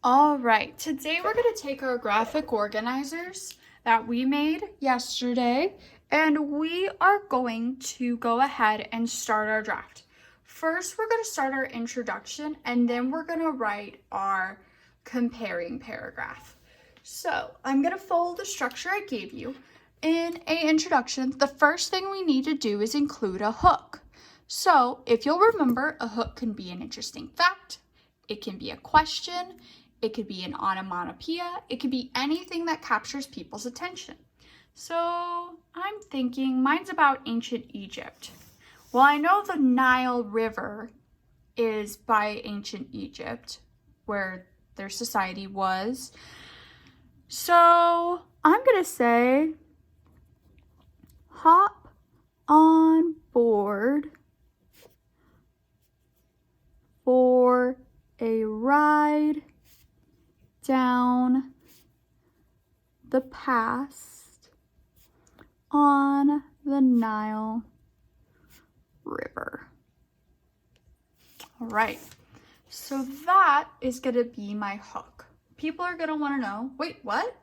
All right, today we're going to take our graphic organizers that we made yesterday and we are going to go ahead and start our draft. First, we're going to start our introduction and then we're going to write our comparing paragraph. So I'm going to follow the structure I gave you. In an introduction, the first thing we need to do is include a hook. So if you'll remember, a hook can be an interesting fact, it can be a question, it could be an onomatopoeia, it could be anything that captures people's attention. So I'm thinking mine's about ancient Egypt. Well, I know the Nile River is by ancient Egypt, where their society was. So I'm gonna say, hop on board for a ride down the past on the Nile River. All right, so that is going to be my hook. People are going to want to know, wait, what?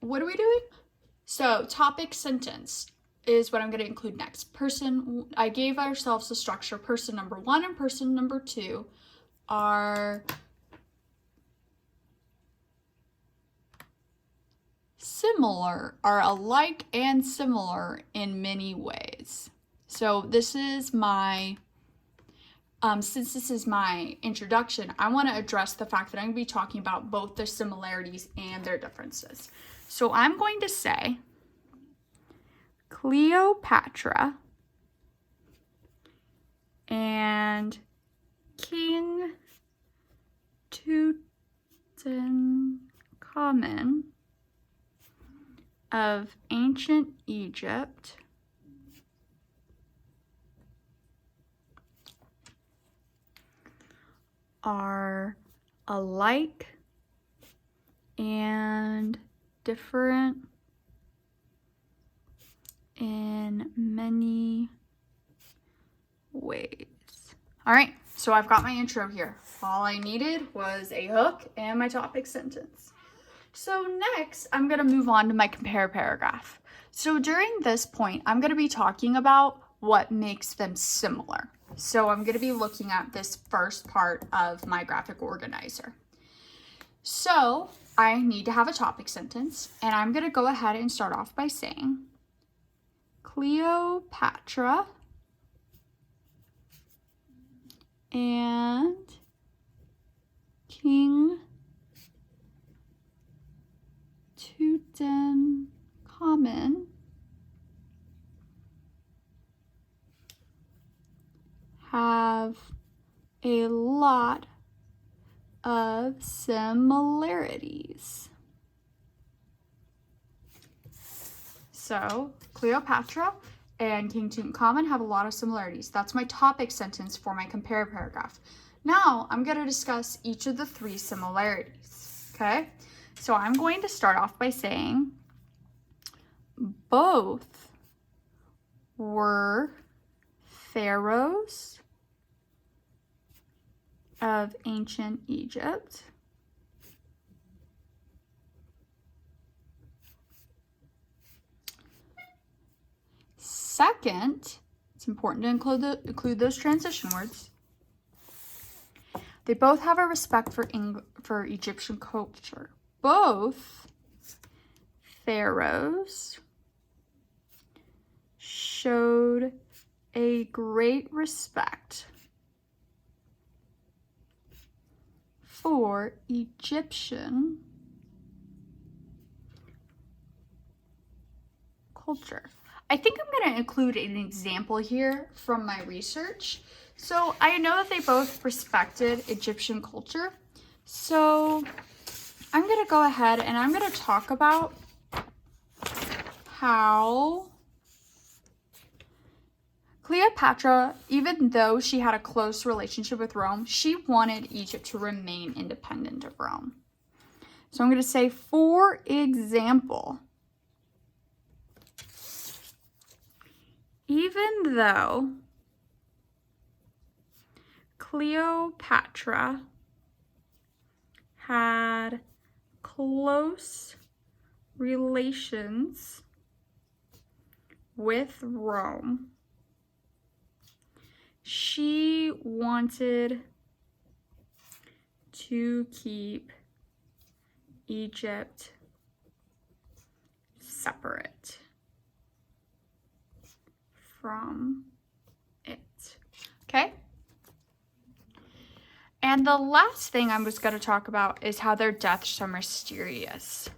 What are we doing? So topic sentence is what I'm going to include next. I gave ourselves a structure. Person number 1 and person number 2 are alike and similar in many ways. So this is my, since this is my introduction, I want to address the fact that I'm going to be talking about both their similarities and their differences. So I'm going to say, Cleopatra and King Tutankhamun of ancient Egypt are alike and different in many ways. All right, so I've got my intro here. All I needed was a hook and my topic sentence. So next, I'm going to move on to my compare paragraph. So during this point, I'm going to be talking about what makes them similar. So I'm going to be looking at this first part of my graphic organizer. So I need to have a topic sentence, and I'm going to go ahead and start off by saying, Cleopatra and King Tutankhamun have a lot of similarities. So Cleopatra and King Tutankhamun have a lot of similarities. That's my topic sentence for my compare paragraph. Now I'm going to discuss each of the 3 similarities, okay? So I'm going to start off by saying both were pharaohs of ancient Egypt. Second, it's important to include those transition words. They both have a respect for Egyptian culture. Both pharaohs showed a great respect for Egyptian culture. I think I'm going to include an example here from my research. So I know that they both respected Egyptian culture. So I'm going to go ahead and I'm going to talk about how Cleopatra, even though she had a close relationship with Rome, she wanted Egypt to remain independent of Rome. So I'm going to say, for example, even though Cleopatra close relations with Rome. She wanted to keep Egypt separate from it. Okay? And the last thing I was going to talk about is how their deaths are mysterious.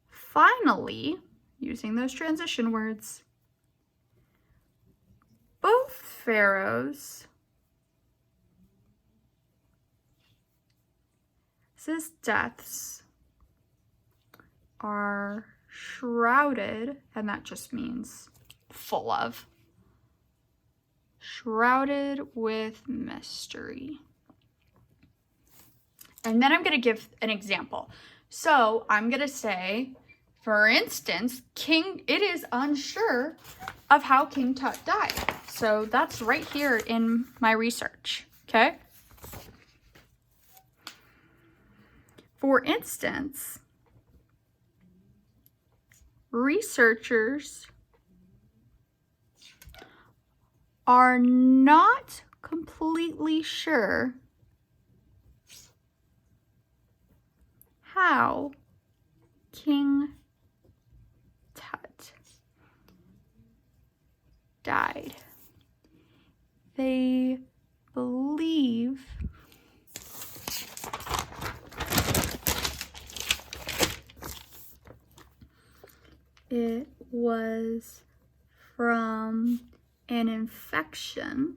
Finally, using those transition words, both pharaohs' deaths are shrouded, and that just means full of, shrouded with mystery. And then I'm going to give an example. So I'm going to say, for instance, it is unsure of how King Tut died. So that's right here in my research, okay? For instance, researchers are not completely sure how King Tut died. They believe it was from an infection.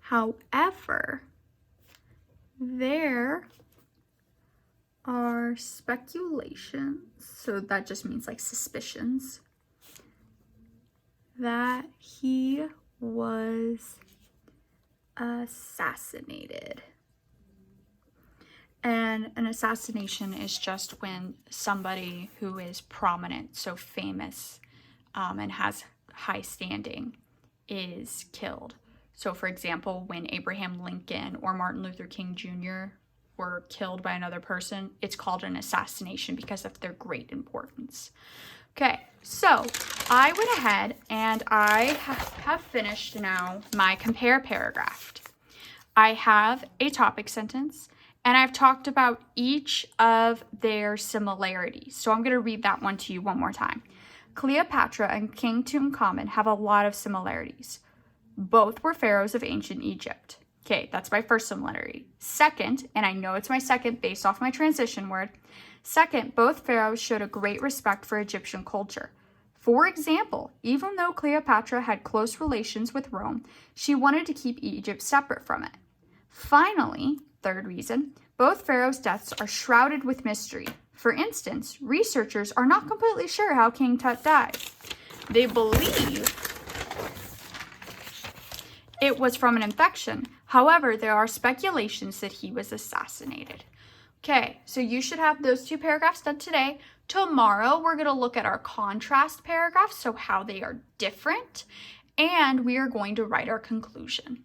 However, there are speculations, so that just means like suspicions, that he was assassinated. And an assassination is just when somebody who is prominent, so famous, and has high standing is killed. So for example, when Abraham Lincoln or Martin Luther King Jr. were killed by another person, it's called an assassination because of their great importance. Okay, so I went ahead and I have finished now my compare paragraph. I have a topic sentence and I've talked about each of their similarities. So I'm going to read that one to you one more time. Cleopatra and King Tutankhamun have a lot of similarities. Both were pharaohs of ancient Egypt. Okay, that's my first similarity. Second, and I know it's my second based off my transition word. Second, both pharaohs showed a great respect for Egyptian culture. For example, even though Cleopatra had close relations with Rome, she wanted to keep Egypt separate from it. Finally, third reason, both pharaohs' deaths are shrouded with mystery. For instance, researchers are not completely sure how King Tut died. They believe it was from an infection. However, there are speculations that he was assassinated. Okay, so you should have those two paragraphs done today. Tomorrow, we're going to look at our contrast paragraphs, so how they are different, and we are going to write our conclusion.